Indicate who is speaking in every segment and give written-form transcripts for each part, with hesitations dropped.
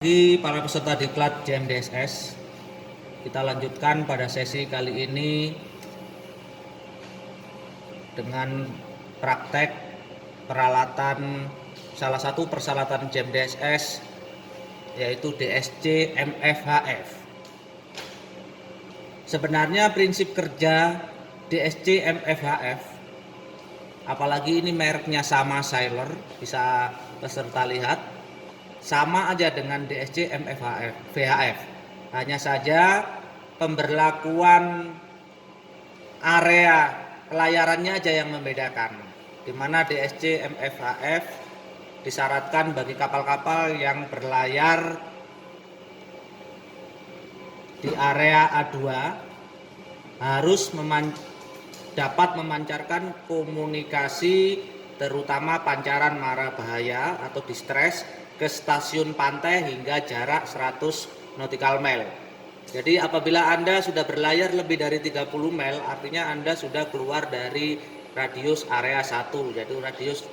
Speaker 1: Bagi para peserta diklat JMDSS, kita lanjutkan pada sesi kali ini dengan praktek peralatan, salah satu persyaratan JMDSS yaitu DSC MFHF. Sebenarnya prinsip kerja DSC MFHF, apalagi ini mereknya sama Sailor, bisa peserta lihat, sama aja dengan DSC MFHF. Hanya saja pemberlakuan area pelayarannya aja yang membedakan, di mana DSC MFHF disyaratkan bagi kapal-kapal yang berlayar di area A2 harus dapat memancarkan komunikasi, terutama pancaran mara bahaya atau distress, ke stasiun pantai hingga jarak 100 nautical mile. Jadi apabila Anda sudah berlayar lebih dari 30 mil, artinya Anda sudah keluar dari radius area 1, yaitu radius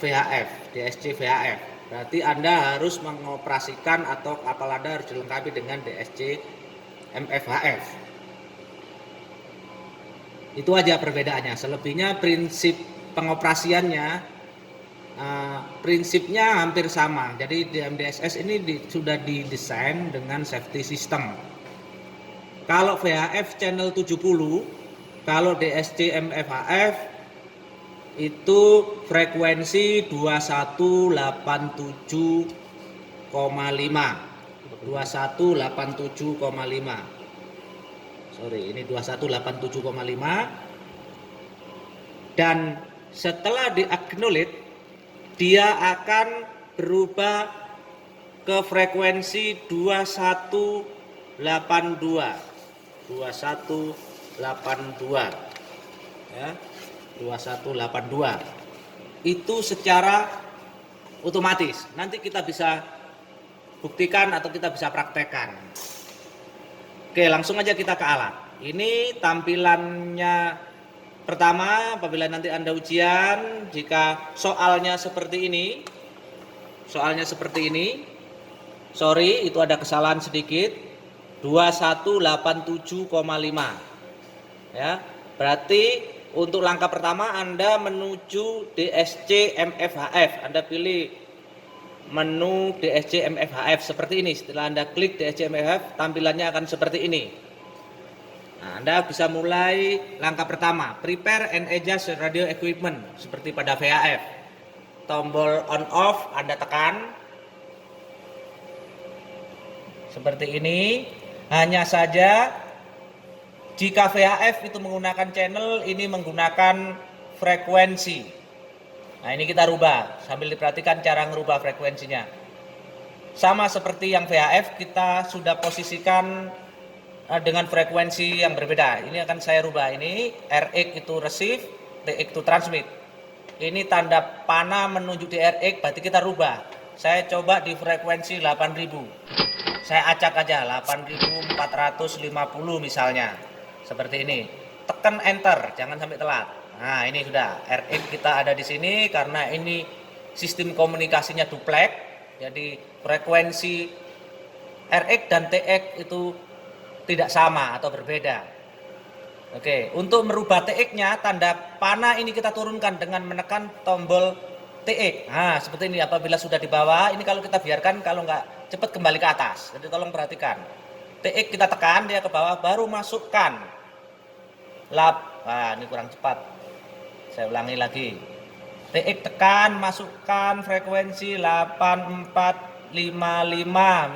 Speaker 1: VHF, DSC VHF. Berarti Anda harus mengoperasikan atau kapal Anda harus dilengkapi dengan DSC MFHF. Itu aja perbedaannya. Selebihnya prinsip pengoperasiannya prinsipnya hampir sama. Jadi DMDSS ini sudah didesain dengan safety system. Kalau VHF channel 70, kalau DSC MFHF itu frekuensi 2187,5. 2187,5. Sorry, ini 2187,5. Dan setelah di-acknowledge, dia akan berubah ke frekuensi 2182 ya, 2182 itu secara otomatis. Nanti kita bisa buktikan atau kita bisa praktekkan. Oke, langsung aja kita ke alat. Ini tampilannya. Pertama, apabila nanti Anda ujian, jika soalnya seperti ini, sorry, itu ada kesalahan sedikit, 2187,5 ya. Berarti untuk langkah pertama Anda menuju DSC MFHF. Anda pilih menu DSC MFHF seperti ini. Setelah Anda klik DSC MFHF, tampilannya akan seperti ini. Nah, Anda bisa mulai langkah pertama, prepare and adjust radio equipment, seperti pada VHF. Tombol on off Anda tekan seperti ini. Hanya saja jika VHF itu menggunakan channel, ini menggunakan frekuensi. Nah, ini kita rubah, sambil diperhatikan cara ngerubah frekuensinya. Sama seperti yang VHF, kita sudah posisikan dengan frekuensi yang berbeda. Ini akan saya rubah. Ini RX itu receive, TX itu transmit. Ini tanda panah menunjuk di RX, berarti kita rubah. Saya coba di frekuensi 8000. Saya acak aja 8450 misalnya. Seperti ini. Tekan enter, jangan sampai telat. Nah, ini sudah. RX kita ada di sini karena ini sistem komunikasinya duplex. Jadi frekuensi RX dan TX itu tidak sama atau berbeda. Oke, untuk merubah TX-nya, tanda panah ini kita turunkan dengan menekan tombol TX. Nah, seperti ini apabila sudah di bawah, ini kalau kita biarkan, kalau nggak cepat kembali ke atas. Jadi tolong perhatikan. TX kita tekan, dia ke bawah, baru masukkan. Wah, ini kurang cepat. Saya ulangi lagi. TX tekan, masukkan frekuensi 8455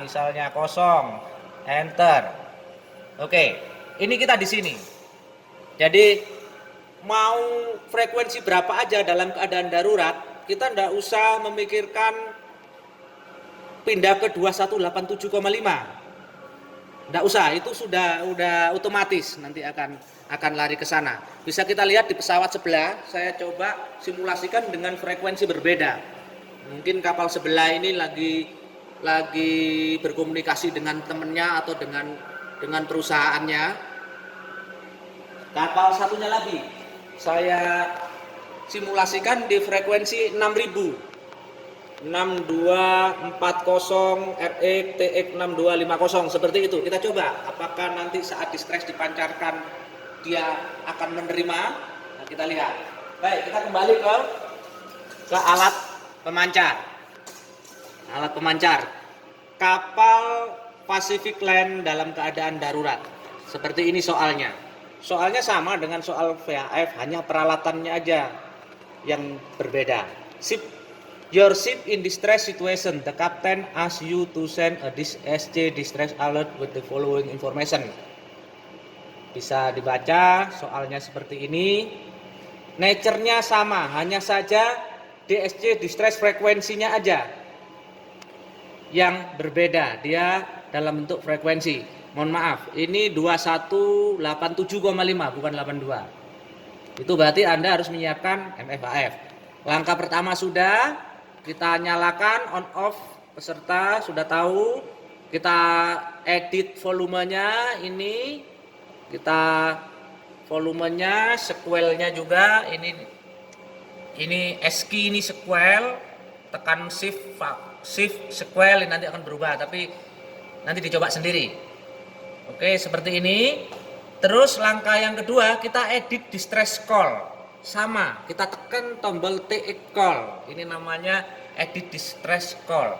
Speaker 1: misalnya 0. Enter. Oke, ini kita di sini. Jadi mau frekuensi berapa aja dalam keadaan darurat, kita tidak usah memikirkan pindah ke 2187,5. Tidak usah, itu sudah otomatis nanti akan lari ke sana. Bisa kita lihat di pesawat sebelah, saya coba simulasikan dengan frekuensi berbeda. Mungkin kapal sebelah ini lagi berkomunikasi dengan temennya atau dengan perusahaannya. Kapal satunya lagi saya simulasikan di frekuensi 6000. 6240 RX TX 6250 seperti itu. Kita coba apakah nanti saat distress dipancarkan dia akan menerima. Nah, kita lihat. Baik, kita kembali ke alat pemancar. Alat pemancar kapal Pacific Land dalam keadaan darurat. Seperti ini soalnya. Soalnya sama dengan soal VHF, hanya peralatannya aja yang berbeda. Your ship in distress situation. The captain asks you to send a SC distress alert with the following information. Bisa dibaca soalnya seperti ini. Nature-nya sama, hanya saja DSC distress frekuensinya aja yang berbeda. Dia dalam bentuk frekuensi. Mohon maaf, ini 2187,5 bukan 82. Itu berarti Anda harus menyiapkan MFAF. Langkah pertama sudah, kita nyalakan on off, peserta sudah tahu. Kita edit volumenya, ini kita volumenya, sequelnya juga ini ASCII, ini sequel, tekan shift sequel, ini nanti akan berubah, tapi nanti dicoba sendiri. Oke, seperti ini. Terus langkah yang kedua, kita edit distress call. Sama, kita tekan tombol TX call. Ini namanya edit distress call.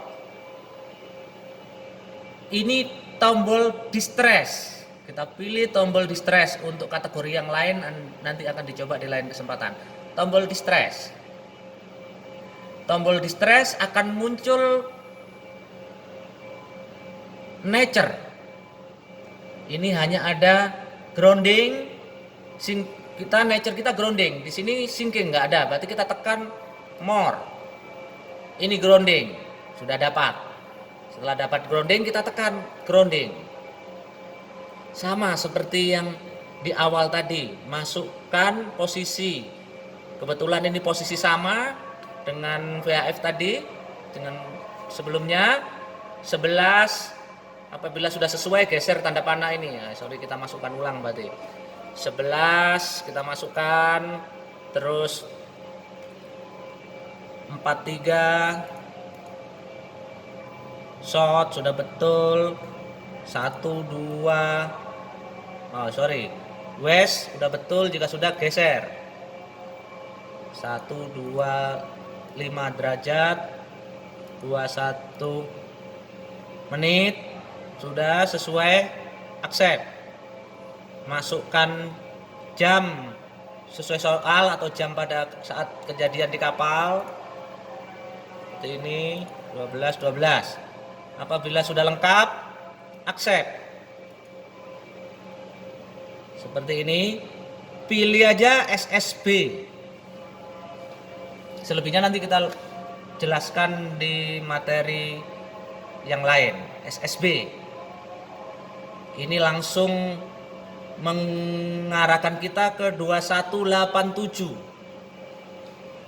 Speaker 1: Ini tombol distress. Kita pilih tombol distress. Untuk kategori yang lain nanti akan dicoba di lain kesempatan. Tombol distress. Tombol distress akan muncul nature. Ini hanya ada grounding, nature kita grounding. Di sini sinking nggak ada, berarti kita tekan more. Ini grounding, sudah dapat. Setelah dapat grounding, kita tekan grounding. Sama seperti yang di awal tadi, masukkan posisi. Kebetulan ini posisi sama dengan VHF tadi, dengan sebelumnya 11. Apabila sudah sesuai, geser tanda panah ini. Kita masukkan ulang berarti. 11 kita masukkan, terus 43 shot sudah betul. 1 2 west sudah betul. Jika sudah, geser 1 2 5 derajat 21 menit sudah sesuai, accept. Masukkan jam sesuai soal atau jam pada saat kejadian di kapal. Seperti ini 12. Apabila sudah lengkap, accept. Seperti ini. Pilih aja SSB. Selebihnya nanti kita jelaskan di materi yang lain. SSB. Ini langsung mengarahkan kita ke 2187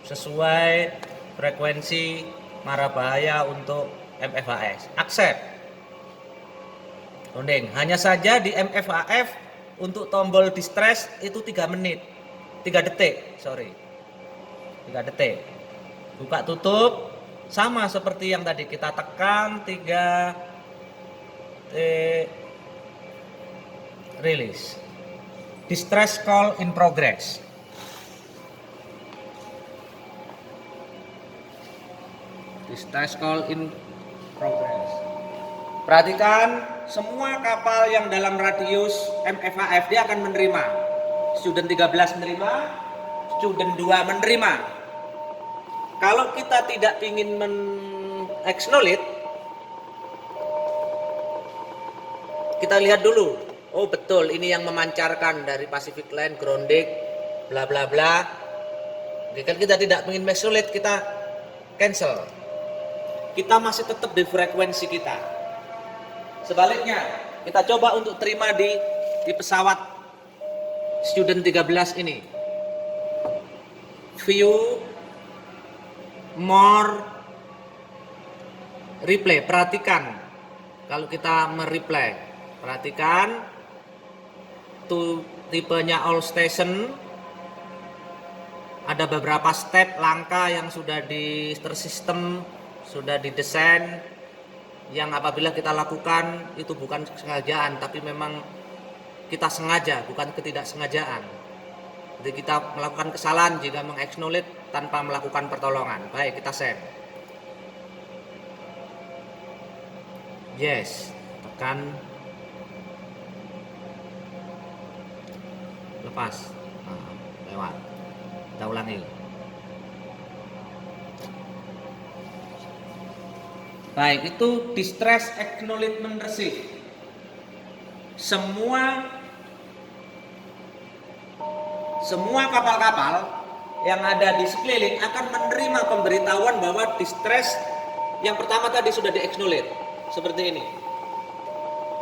Speaker 1: sesuai frekuensi mara bahaya untuk MFAS. Accept. Grounding. Hanya saja di MFAF untuk tombol distress itu 3 detik. 3 detik. Buka tutup sama seperti yang tadi, kita tekan 3 release. Distress call in progress. Distress call in progress. Perhatikan, semua kapal yang dalam radius MFAF dia akan menerima. Student 13 menerima, student 2 menerima. Kalau kita tidak ingin men-acknowledge, kita lihat dulu. Oh betul, ini yang memancarkan dari Pacific Line, grounding, bla bla bla. Jika kita tidak ingin acknowledge, kita cancel. Kita masih tetap di frekuensi kita. Sebaliknya, kita coba untuk terima di pesawat student 13 ini. View more replay. Perhatikan kalau kita mereplay. Perhatikan tuh tipenya all station. Ada beberapa step langkah yang sudah tersistem, sudah didesain, yang apabila kita lakukan itu bukan kesengajaan, tapi memang kita sengaja, bukan ketidaksengajaan. Jadi kita melakukan kesalahan jika meng-acknowledge tanpa melakukan pertolongan. Baik, kita send. Yes, tekan lepas. Nah, lewat. Kita ulangi. Baik, itu distress acknowledgement receive. Semua kapal-kapal yang ada di sekeliling akan menerima pemberitahuan bahwa distress yang pertama tadi sudah di-acknowledge. Seperti ini.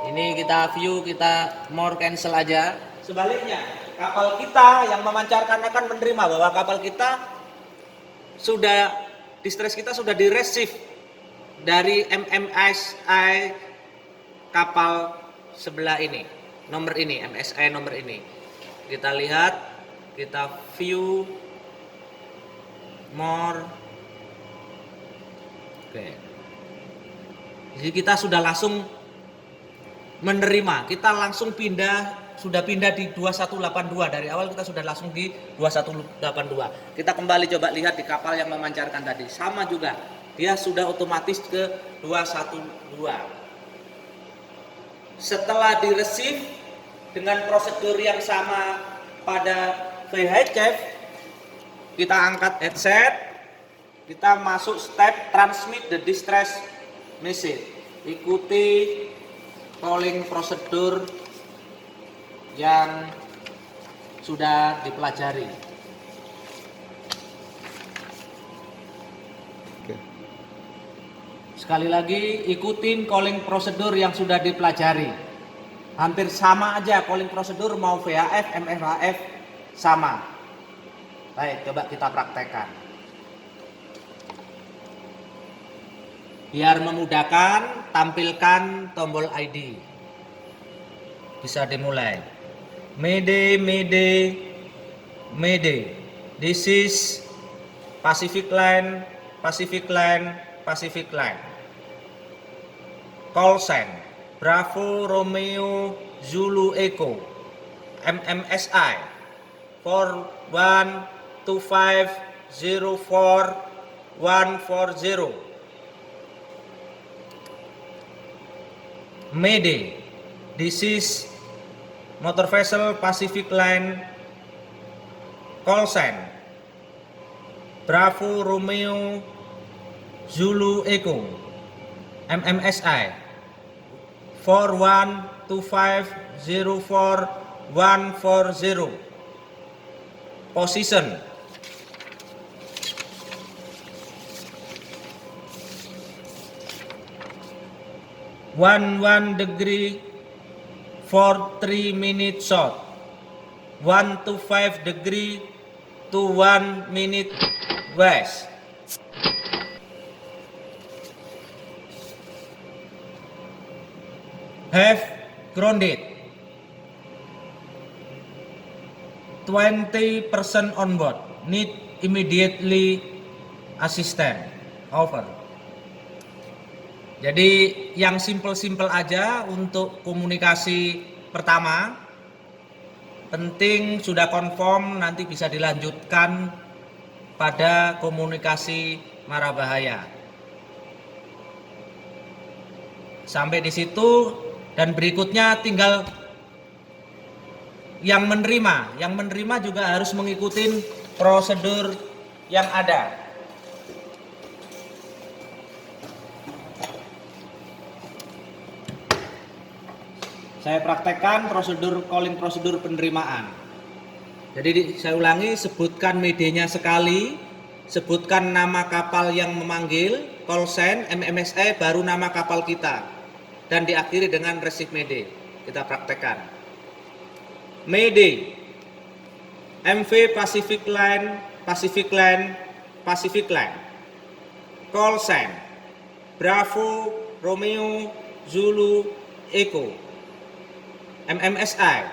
Speaker 1: Ini kita view, kita more cancel aja. Sebaliknya, kapal kita yang memancarkan akan menerima bahwa kapal kita sudah, distress kita sudah di-receive dari MMSI kapal sebelah ini, nomor ini, MSI nomor ini. Kita lihat, kita view more. Oke. Jadi kita sudah langsung menerima, kita langsung sudah pindah di 2182. Dari awal kita sudah langsung di 2182. Kita kembali coba lihat di kapal yang memancarkan tadi, sama juga. Dia sudah otomatis ke 212. Setelah di receive dengan prosedur yang sama pada VHF, kita angkat headset, kita masuk step transmit the distress message. Ikuti calling prosedur yang sudah dipelajari. Sekali lagi, ikutin calling prosedur yang sudah dipelajari. Hampir sama aja calling prosedur mau VHF, MFHF sama. Baik, coba kita praktekkan. Biar memudahkan, tampilkan tombol ID. Bisa dimulai. Mayday, Mayday, Mayday. This is Pacific Line, Pacific Line, Pacific Line. Call sign Bravo Romeo Zulu Echo MMSI 412504-140. Mayday, this is motor vessel Pacific Line. Call sign Bravo Romeo Zulu Echo MMSI 412504-140. Position one degree for 3 minutes short, 125 degree to 1 minute west. Have grounded 20% on board, need immediately assistance. Over. Jadi yang simple-simple aja untuk komunikasi pertama. Penting sudah confirm, nanti bisa dilanjutkan pada komunikasi marabahaya. Sampai di situ, dan berikutnya tinggal yang menerima. Yang menerima juga harus mengikuti prosedur yang ada. Saya praktekkan calling prosedur penerimaan. Jadi saya ulangi, sebutkan medenya sekali, sebutkan nama kapal yang memanggil, call sign, MMSI, baru nama kapal kita, dan diakhiri dengan receive mede. Kita praktekkan. Mede, MV Pacific Line, Pacific Line, Pacific Line. Call sign, Bravo, Romeo, Zulu, Echo. MMSI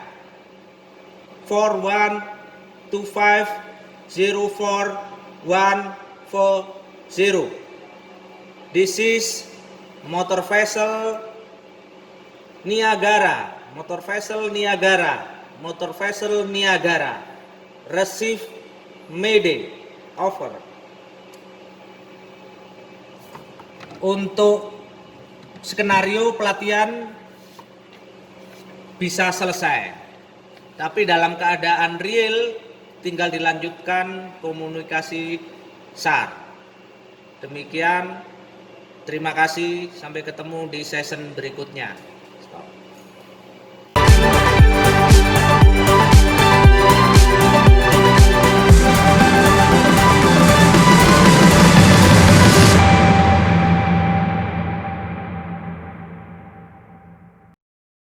Speaker 1: 4125044140. This is motor vessel Niagara, motor vessel Niagara, motor vessel Niagara. Receive Mayday, over. Untuk skenario pelatihan bisa selesai, tapi dalam keadaan real tinggal dilanjutkan komunikasi SAR. Demikian, terima kasih, sampai ketemu di session berikutnya.